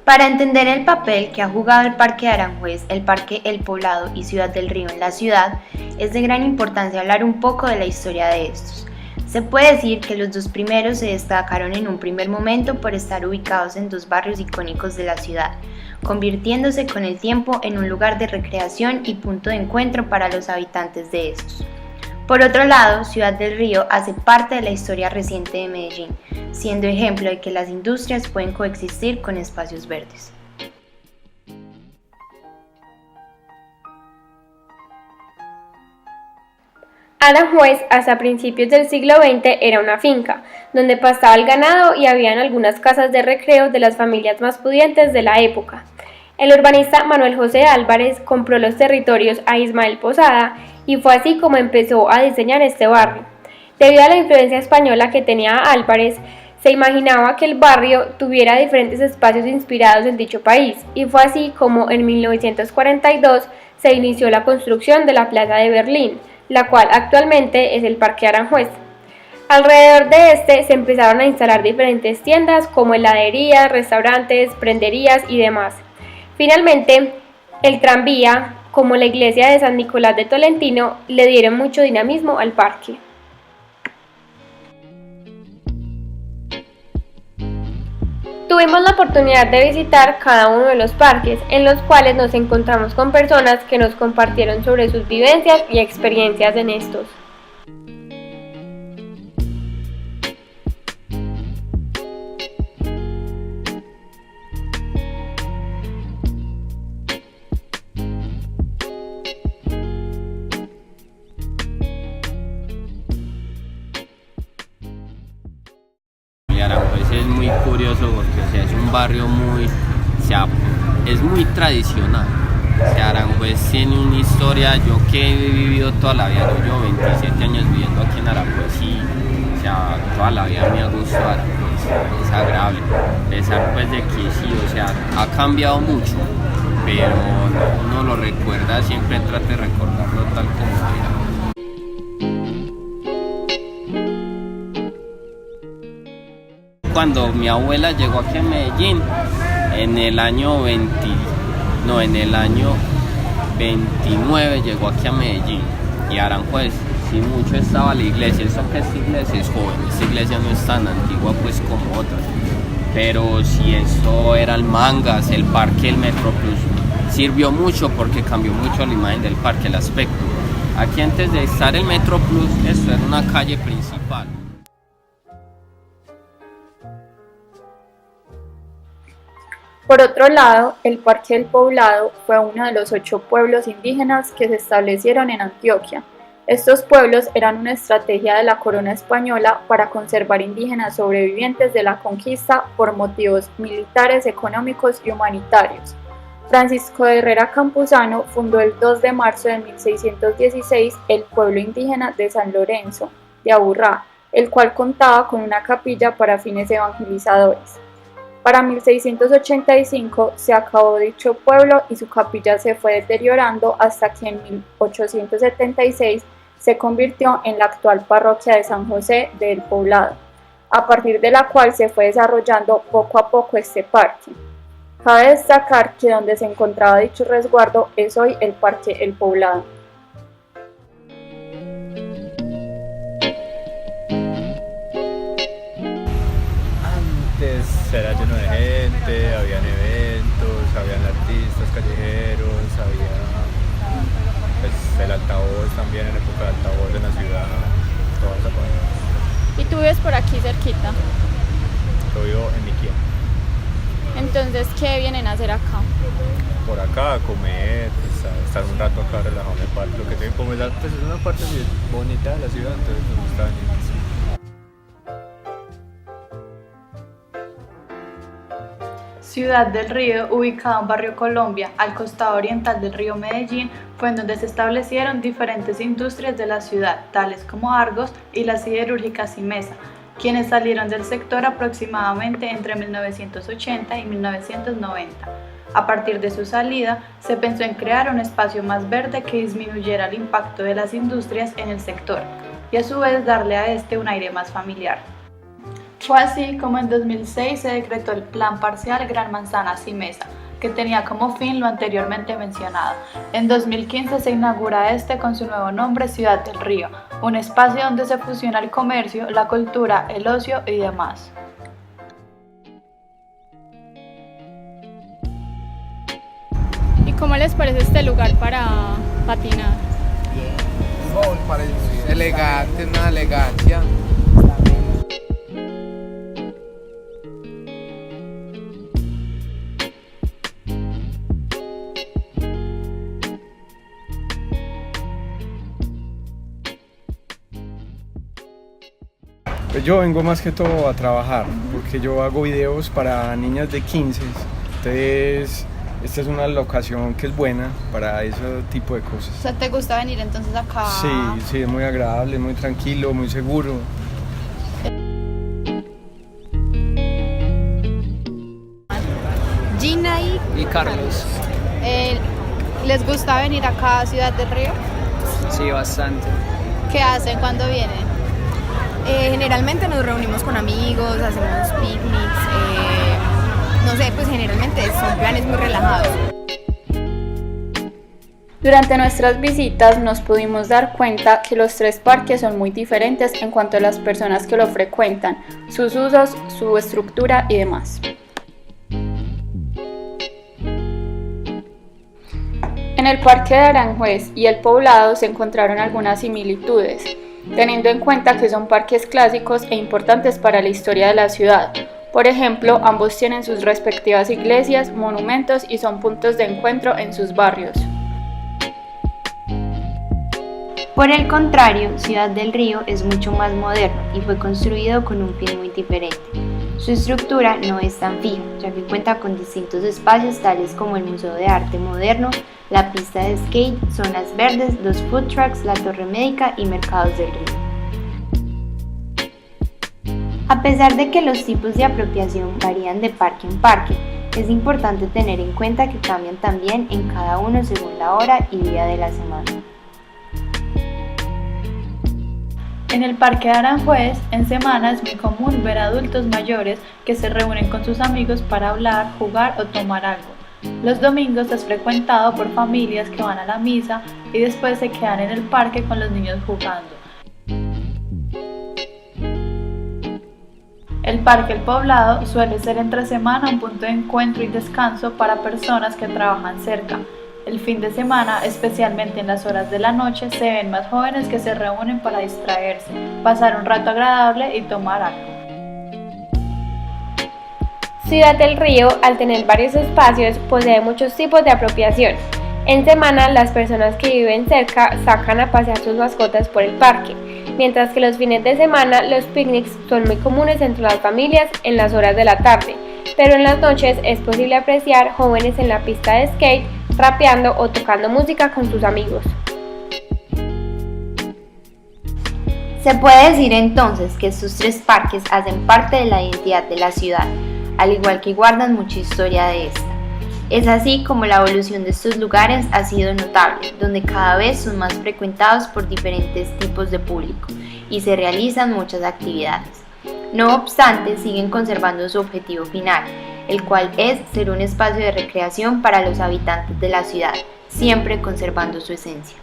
Para entender el papel que ha jugado el Parque de Aranjuez, el Parque El Poblado y Ciudad del Río en la ciudad, es de gran importancia hablar un poco de la historia de estos. Se puede decir que los dos primeros se destacaron en un primer momento por estar ubicados en dos barrios icónicos de la ciudad, convirtiéndose con el tiempo en un lugar de recreación y punto de encuentro para los habitantes de estos. Por otro lado, Ciudad del Río hace parte de la historia reciente de Medellín, siendo ejemplo de que las industrias pueden coexistir con espacios verdes. Aranjuez hasta principios del siglo XX era una finca, donde pastaba el ganado y habían algunas casas de recreo de las familias más pudientes de la época. El urbanista Manuel José Álvarez compró los territorios a Ismael Posada y fue así como empezó a diseñar este barrio. Debido a la influencia española que tenía Álvarez, se imaginaba que el barrio tuviera diferentes espacios inspirados en dicho país, y fue así como en 1942 se inició la construcción de la Plaza de Berlín, la cual actualmente es el Parque Aranjuez. Alrededor de este se empezaron a instalar diferentes tiendas como heladerías, restaurantes, prenderías y demás. Finalmente, el tranvía, como la iglesia de San Nicolás de Tolentino, le dieron mucho dinamismo al parque. Tuvimos la oportunidad de visitar cada uno de los parques, en los cuales nos encontramos con personas que nos compartieron sobre sus vivencias y experiencias en estos. Aranjuez es muy curioso porque es un barrio es muy tradicional. Aranjuez tiene una historia, yo que he vivido toda la vida, yo llevo 27 años viviendo aquí en Aranjuez y toda la vida me ha gustado Aranjuez, es agradable, a pesar pues de que sí, ha cambiado mucho, pero uno lo recuerda, siempre trata de recordarlo tal como era. Cuando mi abuela llegó aquí a Medellín, en el año 29 llegó aquí a Medellín, y Aranjuez, si mucho estaba la iglesia, eso que esta iglesia es joven, esta iglesia no es tan antigua pues como otras, pero si esto era el Mangas, el parque, el Metro Plus, sirvió mucho porque cambió mucho la imagen del parque, el aspecto. Aquí antes de estar el Metro Plus, esto era una calle principal. Por otro lado, el Parque del Poblado fue uno de los 8 pueblos indígenas que se establecieron en Antioquia. Estos pueblos eran una estrategia de la corona española para conservar indígenas sobrevivientes de la conquista por motivos militares, económicos y humanitarios. Francisco de Herrera Campuzano fundó el 2 de marzo de 1616 el pueblo indígena de San Lorenzo de Aburrá, el cual contaba con una capilla para fines evangelizadores. Para 1685 se acabó dicho pueblo y su capilla se fue deteriorando hasta que en 1876 se convirtió en la actual parroquia de San José del Poblado, a partir de la cual se fue desarrollando poco a poco este parque. Cabe destacar que donde se encontraba dicho resguardo es hoy el Parque El Poblado. Era lleno de gente, habían eventos, habían artistas callejeros, había pues, el altavoz también, en época de altavoz en la ciudad, toda esa cosa. ¿Y tú vives por aquí cerquita? Yo vivo en Miquia. Entonces, ¿qué vienen a hacer acá? Por acá a comer, pues, a estar un rato acá relajado en el parque, lo que tienen como pues, es una parte muy bonita de la ciudad, entonces me gusta venir. Ciudad del Río, ubicado en Barrio Colombia, al costado oriental del río Medellín, fue en donde se establecieron diferentes industrias de la ciudad, tales como Argos y la siderúrgica Simesa, quienes salieron del sector aproximadamente entre 1980 y 1990. A partir de su salida, se pensó en crear un espacio más verde que disminuyera el impacto de las industrias en el sector y a su vez darle a este un aire más familiar. Fue así como en 2006 se decretó el Plan Parcial Gran Manzana Simesa, que tenía como fin lo anteriormente mencionado. En 2015 se inaugura este con su nuevo nombre Ciudad del Río, un espacio donde se fusiona el comercio, la cultura, el ocio y demás. ¿Y cómo les parece este lugar para patinar? Me parece elegante, una elegancia. Pues yo vengo más que todo a trabajar, porque yo hago videos para niñas de 15, entonces esta es una locación que es buena para ese tipo de cosas. O sea, ¿te gusta venir entonces acá? Sí, es muy agradable, muy tranquilo, muy seguro. Gina y Carlos. ¿Les gusta venir acá a Ciudad del Río? Sí, bastante. ¿Qué hacen cuando vienen? Generalmente nos reunimos con amigos, hacemos picnics, no sé, pues generalmente son planes muy relajados. Durante nuestras visitas nos pudimos dar cuenta que los tres parques son muy diferentes en cuanto a las personas que lo frecuentan, sus usos, su estructura y demás. En el Parque de Aranjuez y el Poblado se encontraron algunas similitudes, teniendo en cuenta que son parques clásicos e importantes para la historia de la ciudad. Por ejemplo, ambos tienen sus respectivas iglesias, monumentos y son puntos de encuentro en sus barrios. Por el contrario, Ciudad del Río es mucho más moderno y fue construido con un fin muy diferente. Su estructura no es tan fija, ya que cuenta con distintos espacios tales como el Museo de Arte Moderno, la pista de skate, zonas verdes, los food trucks, la torre médica y mercados del río. A pesar de que los tipos de apropiación varían de parque en parque, es importante tener en cuenta que cambian también en cada uno según la hora y día de la semana. En el Parque de Aranjuez, en semana es muy común ver adultos mayores que se reúnen con sus amigos para hablar, jugar o tomar algo. Los domingos es frecuentado por familias que van a la misa y después se quedan en el parque con los niños jugando. El Parque El Poblado suele ser entre semana un punto de encuentro y descanso para personas que trabajan cerca. El fin de semana, especialmente en las horas de la noche, se ven más jóvenes que se reúnen para distraerse, pasar un rato agradable y tomar algo. Ciudad del Río, al tener varios espacios, posee muchos tipos de apropiación. En semana, las personas que viven cerca sacan a pasear sus mascotas por el parque, mientras que los fines de semana los picnics son muy comunes entre las familias en las horas de la tarde, pero en las noches es posible apreciar jóvenes en la pista de skate, rapeando o tocando música con sus amigos. Se puede decir entonces que estos tres parques hacen parte de la identidad de la ciudad, al igual que guardan mucha historia de esta. Es así como la evolución de estos lugares ha sido notable, donde cada vez son más frecuentados por diferentes tipos de público y se realizan muchas actividades. No obstante, siguen conservando su objetivo final, el cual es ser un espacio de recreación para los habitantes de la ciudad, siempre conservando su esencia.